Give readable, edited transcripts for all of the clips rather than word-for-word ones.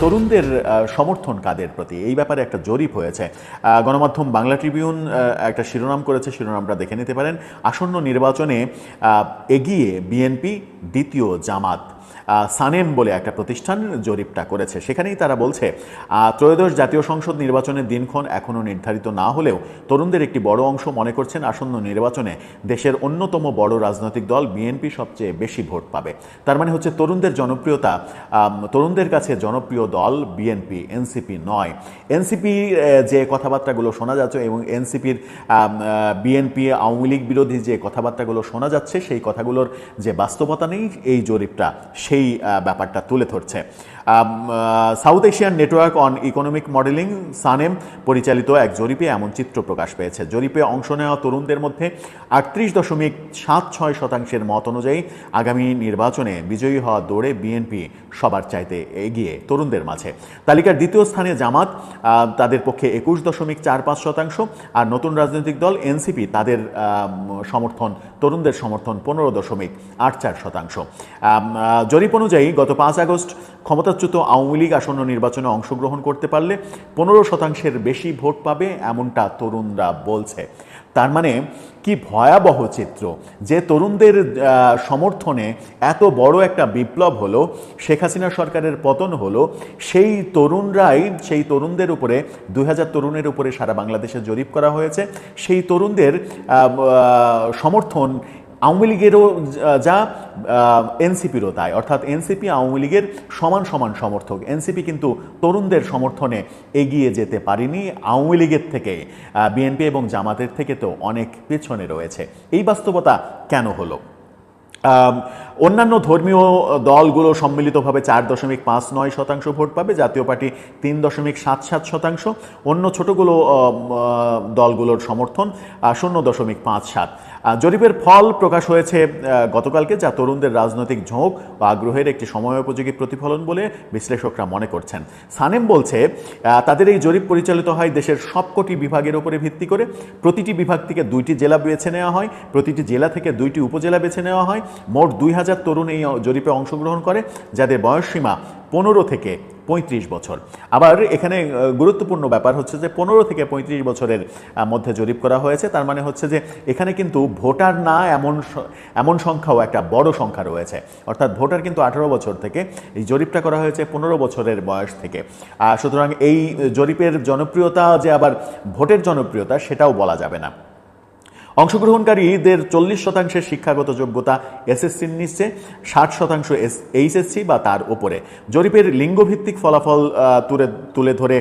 তরুণদের সমর্থন কাদের প্রতি, এই ব্যাপারে একটা জরিপ হয়েছে। গণমাধ্যম বাংলা ট্রিবিউন একটা শিরোনাম করেছে, শিরোনামটা দেখে নিতে পারেন। আসন্ন নির্বাচনে এগিয়ে বিএনপি, দ্বিতীয় জামাত। সানেম বলে একটা প্রতিষ্ঠান জরিপটা করেছে, সেখানেই তারা বলছে ত্রয়োদশ জাতীয় সংসদ নির্বাচনের দিনক্ষণ এখনও নির্ধারিত না হলেও তরুণদের একটি বড় অংশ মনে করছেন আসন্ন নির্বাচনে দেশের অন্যতম বড় রাজনৈতিক দল বিএনপি সবচেয়ে বেশি ভোট পাবে। তার মানে হচ্ছে তরুণদের জনপ্রিয়তা, তরুণদের কাছে জনপ্রিয় দল বিএনপি, এনসিপি নয়। এনসিপির যে কথাবার্তাগুলো শোনা যাচ্ছে এবং এনসিপির বিএনপি আওয়ামী লীগ বিরোধী যে কথাবার্তাগুলো শোনা যাচ্ছে, সেই কথাগুলোর যে বাস্তবতা নেই, এই জরিপটা সেই ব্যাপারটা তুলে ধরছে। South Asian network on economic modelling SANEM পরিচালিত এক জরিপে এমন চিত্র প্রকাশ পেয়েছে। জরিপে অংশ নেওয়া তরুণদের মধ্যে 38.76% মত অনুযায়ী আগামী নির্বাচনে বিজয়ী হওয়া দৌড়ে বিএনপি সবার চাইতে এগিয়ে তরুণদের মাঝে। তালিকার দ্বিতীয় স্থানে জামাত, তাদের পক্ষে 21.45%, আর নতুন রাজনৈতিক দল এনসিপি, তাদের সমর্থন, তরুণদের সমর্থন 15.84%। জরিপ অনুযায়ী গত 5 আগস্ট ক্ষমতাচ্যুত আওয়ামী লীগ আসন্ন নির্বাচনে অংশগ্রহণ করতে পারলে 15%-এর বেশি ভোট পাবে, এমনটা তরুণরা বলছে। তার মানে কি ভয়াবহ চিত্র, যে তরুণদের সমর্থনে এত বড় একটা বিপ্লব হলো, শেখ হাসিনা সরকারের পতন হলো, সেই তরুণরাই, সেই তরুণদের উপরে 2000 তরুণের উপরে সারা বাংলাদেশে জরিপ করা হয়েছে, সেই তরুণদের সমর্থন আওয়ামী লীগেরও যা, এনসিপিরও তাই। অর্থাৎ এনসিপি আওয়ামী লীগের সমান সমান সমর্থক। এনসিপি কিন্তু তরুণদের সমর্থনে এগিয়ে যেতে পারেনি, আওয়ামী লীগের থেকে, বিএনপি এবং জামাতের থেকে তো অনেক পেছনে রয়েছে। এই বাস্তবতা কেন হলো? অন্যান্য ধর্মীয় দলগুলো সম্মিলিতভাবে 4.59% ভোট পাবে, জাতীয় পার্টি 3.77%, অন্য ছোটগুলো দলগুলোর সমর্থন 0.57। জরিপের ফল প্রকাশ হয়েছে গতকালকে, যা তরুণদের রাজনৈতিক ঝোঁক ও আগ্রহের একটি সময়োপযোগী প্রতিফলন বলে বিশ্লেষকরা মনে করছেন। সানেম বলছে তাদের এই জরিপ পরিচালিত হয় দেশের সবকটি বিভাগের উপরে ভিত্তি করে। প্রতিটি বিভাগ থেকে 2টি জেলা বেছে নেওয়া হয়, প্রতিটি জেলা থেকে 2টি উপজেলা বেছে নেওয়া হয়। মোট 2000 তরুণ এই জরিপে অংশগ্রহণ করে, যাদের বয়সসীমা 15 থেকে 35 বছর। আবার এখানে গুরুত্বপূর্ণ ব্যাপার হচ্ছে যে 15 থেকে 35 বছরের মধ্যে জরিপ করা হয়েছে। তার মানে হচ্ছে যে এখানে কিন্তু ভোটার না এমন সংখ্যাও একটা বড় সংখ্যা রয়েছে। অর্থাৎ ভোটার কিন্তু 18 বছর থেকে, এই জরিপটা করা হয়েছে 15 বছরের বয়স থেকে। সুতরাং এই জরিপের জনপ্রিয়তা যে আবার ভোটের জনপ্রিয়তা, সেটাও বলা যাবে না। অংশগ্রহণকারীদের 40% শিক্ষাগত যোগ্যতা এসএসসির নিচে, 60% এইচএসসি বা তার উপরে। জরিপের লিঙ্গভিত্তিক ফলাফল তুলে ধরে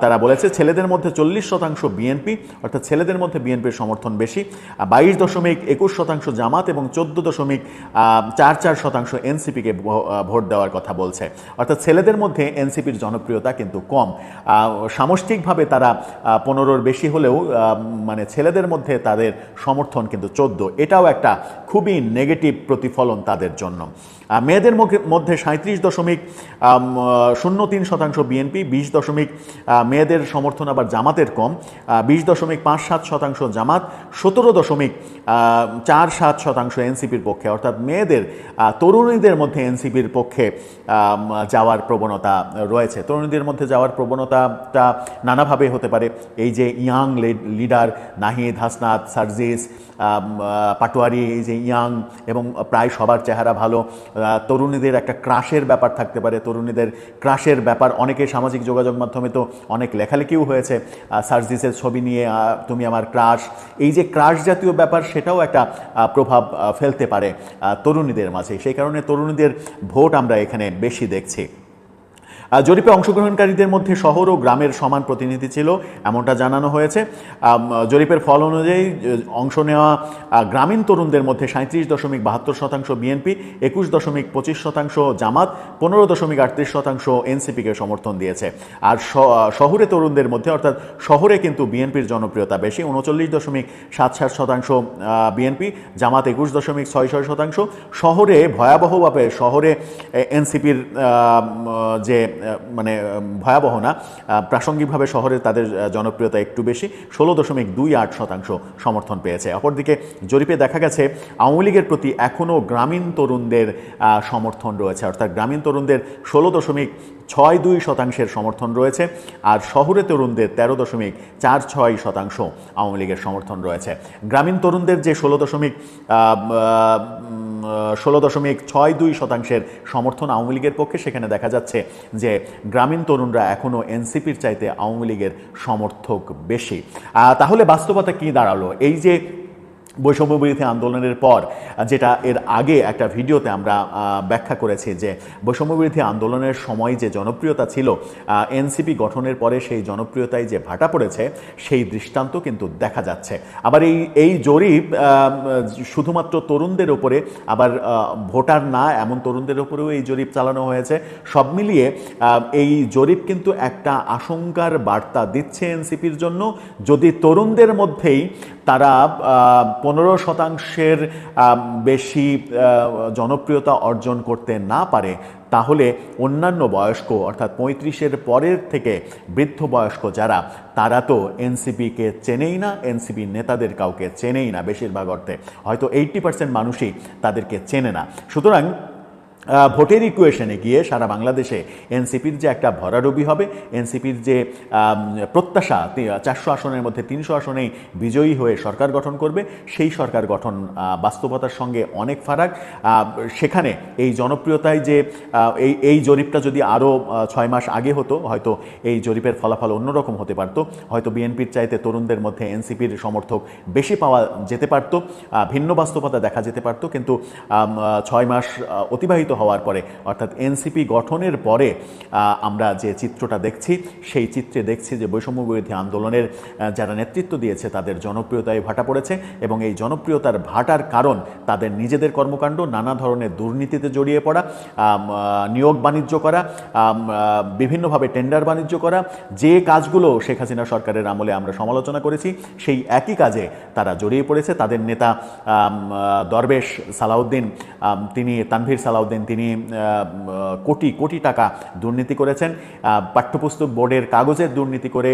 তারা বলেছে ছেলেদের মধ্যে 40% বিএনপি, অর্থাৎ ছেলেদের মধ্যে বিএনপির সমর্থন বেশি, 22.21% জামাত এবং 14.44% এনসিপিকে ভোট দেওয়ার কথা বলছে। অর্থাৎ ছেলেদের মধ্যে এনসিপির জনপ্রিয়তা কিন্তু কম। সামষ্টিকভাবে তারা 15-র বেশি হলেও মানে ছেলেদের মধ্যে তাদের সমর্থন কিন্তু 14। এটাও একটা খুবই নেগেটিভ প্রতিফলন তাদের জন্য। মেয়েদের মধ্যে 37.03% বিএনপি, 20 মেয়েদের সমর্থন আবার জামাতের কম, 20.57% জামাত, 17.47% এনসিপির পক্ষে। অর্থাৎ মেয়েদের, তরুণীদের মধ্যে এনসিপির পক্ষে যাওয়ার প্রবণতা রয়েছে। তরুণীদের মধ্যে যাওয়ার প্রবণতাটা নানাভাবে হতে পারে। এই যে ইয়াং লিডার নাহিদ, হাসনাত, সার্জিস, পাটোয়ারি, এই যে ইয়াং এবং প্রায় সবার চেহারা ভালো, তরুণীদের একটা ক্রাশের ব্যাপার থাকতে পারে। তরুণীদের ক্রাশের ব্যাপার অনেকে সামাজিক যোগাযোগ মাধ্যমে তো অনেক লেখালেখিও হয়েছে সার্জিসের ছবি নিয়ে, তুমি আমার ক্রাশ। এই যে ক্রাশ জাতীয় ব্যাপার, সেটাও একটা প্রভাব ফেলতে পারে তরুণীদের মাঝে। সেই কারণে তরুণীদের ভোট আমরা এখানে বেশি দেখছি। জরিপে অংশগ্রহণকারীদের মধ্যে শহর ও গ্রামের সমান প্রতিনিধি ছিল, এমনটা জানানো হয়েছে। জরিপের ফল অনুযায়ী অংশ নেওয়া গ্রামীণ তরুণদের মধ্যে 37.72% বিএনপি, 21.25% জামাত, 15.38% এনসিপিকে সমর্থন দিয়েছে। আর শহুরে তরুণদের মধ্যে, অর্থাৎ শহরে কিন্তু বিএনপির জনপ্রিয়তা বেশি, 39.77% বিএনপি, জামাত 21.66%। শহরে ভয়াবহভাবে, শহরে এনসিপির যে মানে ভয়াবহ না, প্রাসঙ্গিকভাবে শহরে তাদের জনপ্রিয়তা একটু বেশি, 16.28% সমর্থন পেয়েছে। অপরদিকে জরিপে দেখা গেছে আওয়ামী লীগের প্রতি এখনও গ্রামীণ তরুণদের সমর্থন রয়েছে, অর্থাৎ গ্রামীণ তরুণদের 16.62% সমর্থন রয়েছে, আর শহুরে তরুণদের 13.46% আওয়ামী লীগের সমর্থন রয়েছে। গ্রামীণ তরুণদের যে 16.62% সমর্থন আওয়ামী লীগের পক্ষে, সেখানে দেখা যাচ্ছে যে গ্রামীণ তরুণরা এখনও এনসিপির চাইতে আওয়ামী লীগের সমর্থক বেশি। তাহলে বাস্তবতা কি দাঁড়ালো? এই যে বৈষম্য বিরোধী আন্দোলনের পর, যেটা এর আগে একটা ভিডিওতে আমরা ব্যাখ্যা করেছি, যে বৈষম্য বিরোধী আন্দোলনের সময় যে জনপ্রিয়তা ছিল, এনসিপি গঠনের পরে সেই জনপ্রিয়তায় যে ভাটা পড়েছে, সেই দৃষ্টান্ত কিন্তু দেখা যাচ্ছে। আবার এই জরিপ শুধুমাত্র তরুণদের ওপরে, আবার ভোটার না এমন তরুণদের ওপরেও এই জরিপ চালানো হয়েছে। সব মিলিয়ে এই জরিপ কিন্তু একটা আশঙ্কার বার্তা দিচ্ছে এনসিপির জন্য। যদি তরুণদের মধ্যেই তারা 15% বেশি জনপ্রিয়তা অর্জন করতে না পারে, তাহলে অন্যান্য বয়স্ক, অর্থাৎ 35-এর পরের থেকে বৃদ্ধ বয়স্ক যারা, তারা তো এনসিপিকে চেনেই না, এনসিপি নেতাদের কাউকে চেনেই না, বেশিরভাগ অর্থে হয়তো 80% মানুষই তাদেরকে চেনে না। সুতরাং ভোটের ইকুয়েশনে গিয়ে সারা বাংলাদেশে এনসিপির যে একটা ভরাডুবি হবে, এনসিপির যে প্রত্যাশা 400 আসনের মধ্যে 300 আসনেই বিজয়ী হয়ে সরকার গঠন করবে, সেই সরকার গঠন বাস্তবতার সঙ্গে অনেক ফারাক। সেখানে এই জনপ্রিয়তায় যে এই জরিপটা যদি আরও 6 মাস আগে হতো, হয়তো এই জরিপের ফলাফল অন্যরকম হতে পারত। হয়তো বিএনপির চাইতে তরুণদের মধ্যে এনসিপির সমর্থক বেশি পাওয়া যেতে পারত, ভিন্ন বাস্তবতা দেখা যেতে পারত। কিন্তু 6 মাস অতিবাহিত হওয়ার পরে, অর্থাৎ এনসিপি গঠনের পরে আমরা যে চিত্রটা দেখছি, সেই চিত্রে দেখছি যে বৈষম্য বিরোধী আন্দোলনের যারা নেতৃত্ব দিয়েছে তাদের জনপ্রিয়তায় ভাটা পড়েছে, এবং এই জনপ্রিয়তার ভাটার কারণ তাদের নিজেদের কর্মকাণ্ড, নানা ধরনের দুর্নীতিতে জড়িয়ে পড়া, নিয়োগ বাণিজ্য করা, বিভিন্নভাবে টেন্ডার বাণিজ্য করা, যে কাজগুলো শেখ হাসিনা সরকারের আমলে আমরা সমালোচনা করেছি, সেই একই কাজে তারা জড়িয়ে পড়েছে। তাদের নেতা দরবেশ সালাউদ্দিন, তিনি তানভীর সালাউদ্দিন, তিনি কোটি কোটি টাকা দুর্নীতি করেছেন। পাঠ্যপুস্তক বোর্ডের কাগজের দুর্নীতি করে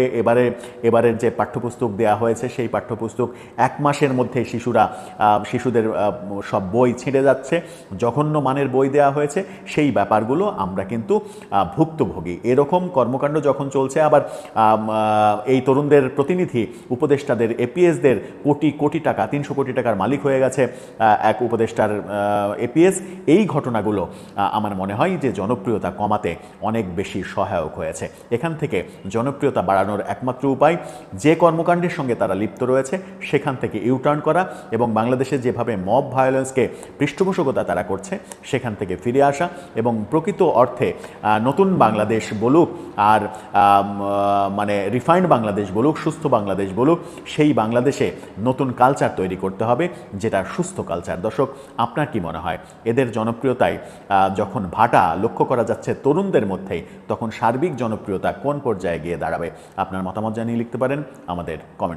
এবারের যে পাঠ্যপুস্তক দেয়া হয়েছে, সেই পাঠ্যপুস্তক 1 মাসের মধ্যে শিশুদের সব বই ছিঁড়ে যাচ্ছে, জঘন্য মানের বই দেয়া হয়েছে। সেই ব্যাপারগুলো আমরা কিন্তু ভুক্তভোগী। এরকম কর্মকাণ্ড যখন চলছে, আবার এই তরুণদের প্রতিনিধি উপদেষ্টাদের, এপিএসদের কোটি কোটি টাকা, 300 কোটি টাকার মালিক হয়ে গেছে এক উপদেষ্টার এপিএস। এই ঘটনাগুলো আমার মনে হয় যে জনপ্রিয়তা কমাতে অনেক বেশি সহায়ক হয়েছে। এখান থেকে জনপ্রিয়তা বাড়ানোর একমাত্র উপায়, যে কর্মকাণ্ডের সঙ্গে তারা লিপ্ত রয়েছে সেখান থেকে ইউটার্ন করা, এবং বাংলাদেশে যেভাবে মব ভায়োলেন্সকে পৃষ্ঠপোষকতা তারা করছে সেখান থেকে ফিরে আসা, এবং প্রকৃত অর্থে নতুন বাংলাদেশ বলুক আর মানে রিফাইন্ড বাংলাদেশ বলুক, সুস্থ বাংলাদেশ বলুক, সেই বাংলাদেশে নতুন কালচার তৈরি করতে হবে, যেটা সুস্থ কালচার। দর্শক, আপনার কি মনে হয় এদের জনপ্রিয়তায় যখন ভাটা লক্ষ্য করা যাচ্ছে তরুণদের মধ্যেই, তখন সার্বিক জনপ্রিয়তা কোন পর্যায়ে গিয়ে দাঁড়াবে? আপনার মতামত জানিয়ে লিখতে পারেন আমাদের কমেন্ট।